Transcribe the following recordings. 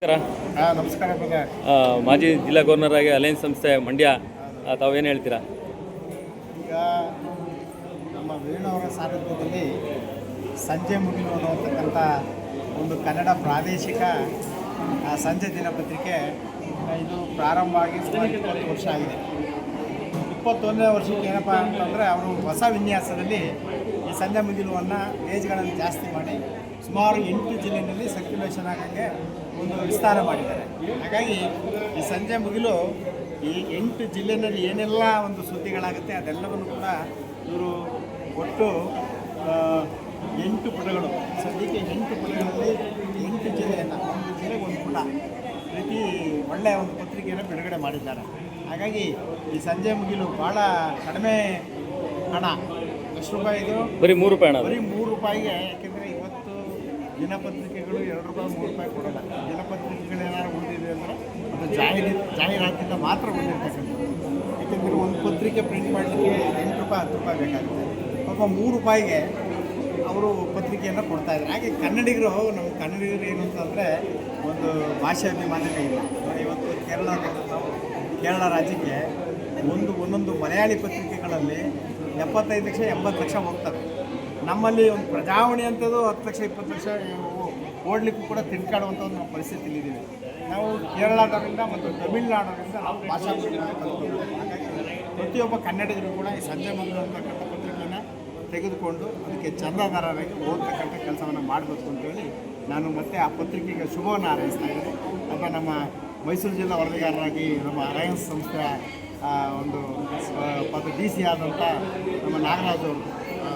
ನಮಸ್ಕಾರ ಮಾಜಿ ಜಿಲ್ಲಾ ಗವರ್ನರ್ ಆಗಿ ಅಲಯನ್ಸ್ ಸಂಸ್ಥೆ ಮಂಡ್ಯ ತಾವೇನು ಹೇಳ್ತೀರಾ? ಈಗ ನಮ್ಮ ವೇಣುವರ ಸಾರಥ್ಯದಲ್ಲಿ ಸಂಜೆ ಮುಗಿಲು ಅನ್ನುವಂತಕ್ಕಂಥ ಒಂದು ಕನ್ನಡ ಪ್ರಾದೇಶಿಕ ಸಂಜೆ ದಿನಪತ್ರಿಕೆ ಇದು ಪ್ರಾರಂಭ ಆಗಿ ಸುಮಾರು 20 ವರ್ಷ ಆಗಿದೆ. 21ನೇ ವರ್ಷಕ್ಕೆ ಏನಪ್ಪ ಅಂತಂದರೆ ಅವರು ಹೊಸ ವಿನ್ಯಾಸದಲ್ಲಿ ಈ ಸಂಜೆ ಮುಗಿಲುವನ್ನು ಪೇಜ್ಗಳನ್ನು ಜಾಸ್ತಿ ಮಾಡಿ ಸುಮಾರು 8 ಜಿಲ್ಲೆಯಲ್ಲಿ ಸರ್ಕ್ಯುಲೇಷನ್ ಆಗಂಗೆ ಒಂದು ವಿಸ್ತಾರ ಮಾಡಿದ್ದಾರೆ. ಹಾಗಾಗಿ ಈ ಸಂಜೆ ಮುಗಿಲು ಈ 8 ಜಿಲ್ಲೆಯಲ್ಲಿ ಏನೆಲ್ಲ ಒಂದು ಸುದ್ದಿಗಳಾಗುತ್ತೆ ಅದೆಲ್ಲವನ್ನು ಕೂಡ ಇವರು ಒಟ್ಟು 8 ಪುಟಗಳು, ಸದ್ಯಕ್ಕೆ 8 ಪುಟಗಳಲ್ಲಿ 8 ಜಿಲ್ಲೆಯನ್ನು, ಒಂದು ಜಿಲ್ಲೆಗೆ ಒಂದು ಪುಟ ರೀತಿ ಒಳ್ಳೆಯ ಒಂದು ಪತ್ರಿಕೆಯನ್ನು ಬಿಡುಗಡೆ ಮಾಡಿದ್ದಾರೆ. ಹಾಗಾಗಿ ಈ ಸಂಜೆ ಮುಗಿಲು ಭಾಳ ಕಡಿಮೆ ಹಣ, ಎಷ್ಟು ರೂಪಾಯಿ ಇದು? ಬರೀ 3 ರೂಪಾಯಿ ಹಣ, ಬರೀ 3 ರೂಪಾಯಿಗೆ. ಯಾಕೆಂದರೆ ಇವತ್ತು ದಿನಪತ್ರಿಕೆಗಳು 2 ರೂಪಾಯಿ 3 ರೂಪಾಯಿ ಕೊಡೋಲ್ಲ. ದಿನಪತ್ರಿಕೆಗಳು ಏನಾದ್ರು ಉಳಿದಿದೆ ಅಂದರೆ ಅದು ಜಾಹೀರಾತಿಂದ ಮಾತ್ರ ಉಳಿದಿರ್ತಕ್ಕಂಥದ್ದು. ಯಾಕೆಂದರೆ ಒಂದು ಪತ್ರಿಕೆ ಪ್ರಿಂಟ್ ಮಾಡಲಿಕ್ಕೆ 8 ರೂಪಾಯಿ 10 ರೂಪಾಯಿ ಬೇಕಾಗುತ್ತೆ. ಪಾಪ 3 ರೂಪಾಯಿಗೆ ಅವರು ಪತ್ರಿಕೆಯನ್ನು ಕೊಡ್ತಾಯಿದ್ದಾರೆ. ಹಾಗೆ ಕನ್ನಡಿಗರು, ನಮ್ಮ ಕನ್ನಡಿಗರು ಏನು ಅಂತಂದರೆ ಒಂದು ಭಾಷೆ ಅಭಿಮಾನವೇ ಇಲ್ಲ. ಇವತ್ತು ಕೇರಳ ರಾಜ್ಯಕ್ಕೆ ಒಂದೊಂದು ಮಲಯಾಳಿ ಪತ್ರಿಕೆಗಳಲ್ಲಿ 75 ಲಕ್ಷ 80 ಲಕ್ಷ ಹೋಗ್ತವೆ. ನಮ್ಮಲ್ಲಿ ಒಂದು ಪ್ರಜಾವಾಣಿ ಅಂಥದ್ದು 10 ಲಕ್ಷ 20 ಲಕ್ಷ ಓಡಲಿಕ್ಕೂ ಕೂಡ ತಿಳ್ಕಾಡುವಂಥ ಒಂದು ಪರಿಸ್ಥಿತಿಯಲ್ಲಿ ಇದ್ದೀವಿ ನಾವು. ಕೇರಳದವರಿಂದ ಮತ್ತು ತಮಿಳುನಾಡಿನಿಂದ ನಾವು ಭಾಷಾ ಹಾಗಾಗಿ ಪ್ರತಿಯೊಬ್ಬ ಕನ್ನಡಿಗರು ಕೂಡ ಈ ಸಂಜೆ ಮುಗಿಲು ಅಂತಕ್ಕಂಥ ಪತ್ರಿಕೆಯನ್ನು ತೆಗೆದುಕೊಂಡು ಅದಕ್ಕೆ ಚಂದಾದಾರರಾಗಿ ಓದ್ತಕ್ಕಂಥ ಕೆಲಸವನ್ನು ಮಾಡಬೇಕು ಅಂತೇಳಿ ನಾನು ಮತ್ತೆ ಆ ಪತ್ರಿಕೆಗೆ ಶುಭವನ್ನು ಹಾರೈಸ್ತಾ ಇದ್ದೇನೆ. ಅಥವಾ ನಮ್ಮ ಮೈಸೂರು ಜಿಲ್ಲಾ ವರದಿಗಾರರಾಗಿ ನಮ್ಮ ಅಲಯನ್ಸ್ ಸಂಸ್ಥೆಯ ಒಂದು DC ಆದಂಥ ನಮ್ಮ ನಾಗರಾಜ್ ಅವರು,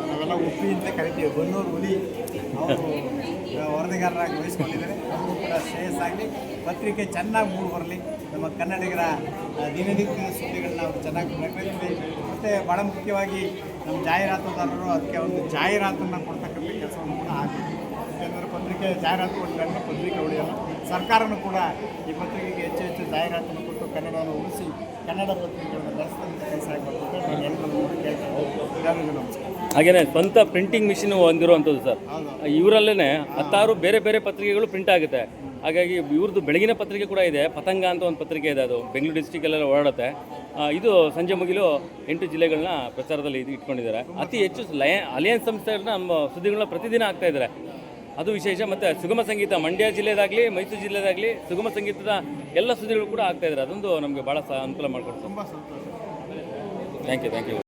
ನಾವೆಲ್ಲ ಉಪ್ಪಿ ಅಂತ ಕರಿತೀವಿ, ಬನ್ನೂರು ಹುಲಿ, ಅವರು ವರದಿಗಾರರಾಗಿ ವಹಿಸ್ಕೊಂಡಿದ್ದಾರೆ. ಅವರು ಕೂಡ ಶ್ರೇಯಸ್ಸಾಗಲಿ, ಪತ್ರಿಕೆ ಚೆನ್ನಾಗಿ ಮೂಡಿ ಬರಲಿ, ನಮ್ಮ ಕನ್ನಡಿಗರ ದಿನನಿತ್ಯದ ಸುದ್ದಿಗಳನ್ನ ಅವರು ಚೆನ್ನಾಗಿ ಪ್ರಕಟಿಸಲಿ. ಮತ್ತು ಭಾಳ ಮುಖ್ಯವಾಗಿ ನಮ್ಮ ಜಾಹೀರಾತುದಾರರು ಅದಕ್ಕೆ ಒಂದು ಜಾಹೀರಾತನ್ನು ಕೊಡ್ತಕ್ಕಂಥ ಕೆಲಸವನ್ನು ಕೂಡ ಆಗಬೇಕು. ಯಾಕೆಂದರೆ ಪತ್ರಿಕೆ ಜಾಹೀರಾತು ಕೊಟ್ಟರೆ ಪತ್ರಿಕೆ ಉಳಿಯಲ್ಲ. ಸರ್ಕಾರನೂ ಕೂಡ ಈ ಪತ್ರಿಕೆಗೆ ಹೆಚ್ಚು ಜಾಹೀರಾತನ್ನು ಕೊಟ್ಟು ಕನ್ನಡವನ್ನು ಉಳಿಸಿ ಕನ್ನಡ ಪತ್ರಿಕೆಗಳನ್ನು ಬೆಳೆಸ್ತಂಥ ಕೆಲಸ ಆಗಬೇಕು. ನಾನು ಎಲ್ಲರೂ ಕೇಳ್ತೀನಿ. ನಮಸ್ಕಾರ. ಹಾಗೆಯೇ ಸ್ವಂತ ಪ್ರಿಂಟಿಂಗ್ ಮಿಷಿನ್ ಹೊಂದಿರುವಂಥದ್ದು ಸರ್. ಇವರಲ್ಲೇ 10 ಬೇರೆ ಬೇರೆ ಪತ್ರಿಕೆಗಳು ಪ್ರಿಂಟ್ ಆಗುತ್ತೆ. ಹಾಗಾಗಿ ಇವ್ರದ್ದು ಬೆಳಗಿನ ಪತ್ರಿಕೆ ಕೂಡ ಇದೆ, ಪತಂಗ ಅಂತ ಒಂದು ಪತ್ರಿಕೆ ಇದೆ, ಅದು ಬೆಂಗಳೂರು ಡಿಸ್ಟಿಕಲ್ಲೆಲ್ಲ ಓಡಾಡುತ್ತೆ. ಇದು ಸಂಜೆ ಮುಗಿಲು 8 ಜಿಲ್ಲೆಗಳನ್ನ ಪ್ರಚಾರದಲ್ಲಿ ಇಟ್ಕೊಂಡಿದ್ದಾರೆ. ಅತಿ ಹೆಚ್ಚು ಅಲಯನ್ಸ್ ಸಂಸ್ಥೆಗಳನ್ನ ನಮ್ಮ ಸುದ್ದಿಗಳನ್ನ ಪ್ರತಿದಿನ ಆಗ್ತಾ ಇದ್ದಾರೆ, ಅದು ವಿಶೇಷ. ಮತ್ತು ಸುಗಮ ಸಂಗೀತ, ಮಂಡ್ಯ ಜಿಲ್ಲೆದಾಗಲಿ ಮೈಸೂರು ಜಿಲ್ಲೆದಾಗಲಿ ಸುಗಮ ಸಂಗೀತದ ಎಲ್ಲ ಸುದ್ದಿಗಳು ಕೂಡ ಆಗ್ತಾ ಇದ್ದಾರೆ. ಅದೊಂದು ನಮಗೆ ಭಾಳ ಅನುಕೂಲ ಮಾಡಿಕೊಡ್ತು. ತುಂಬ ಸಂತೋಷ. Thank you.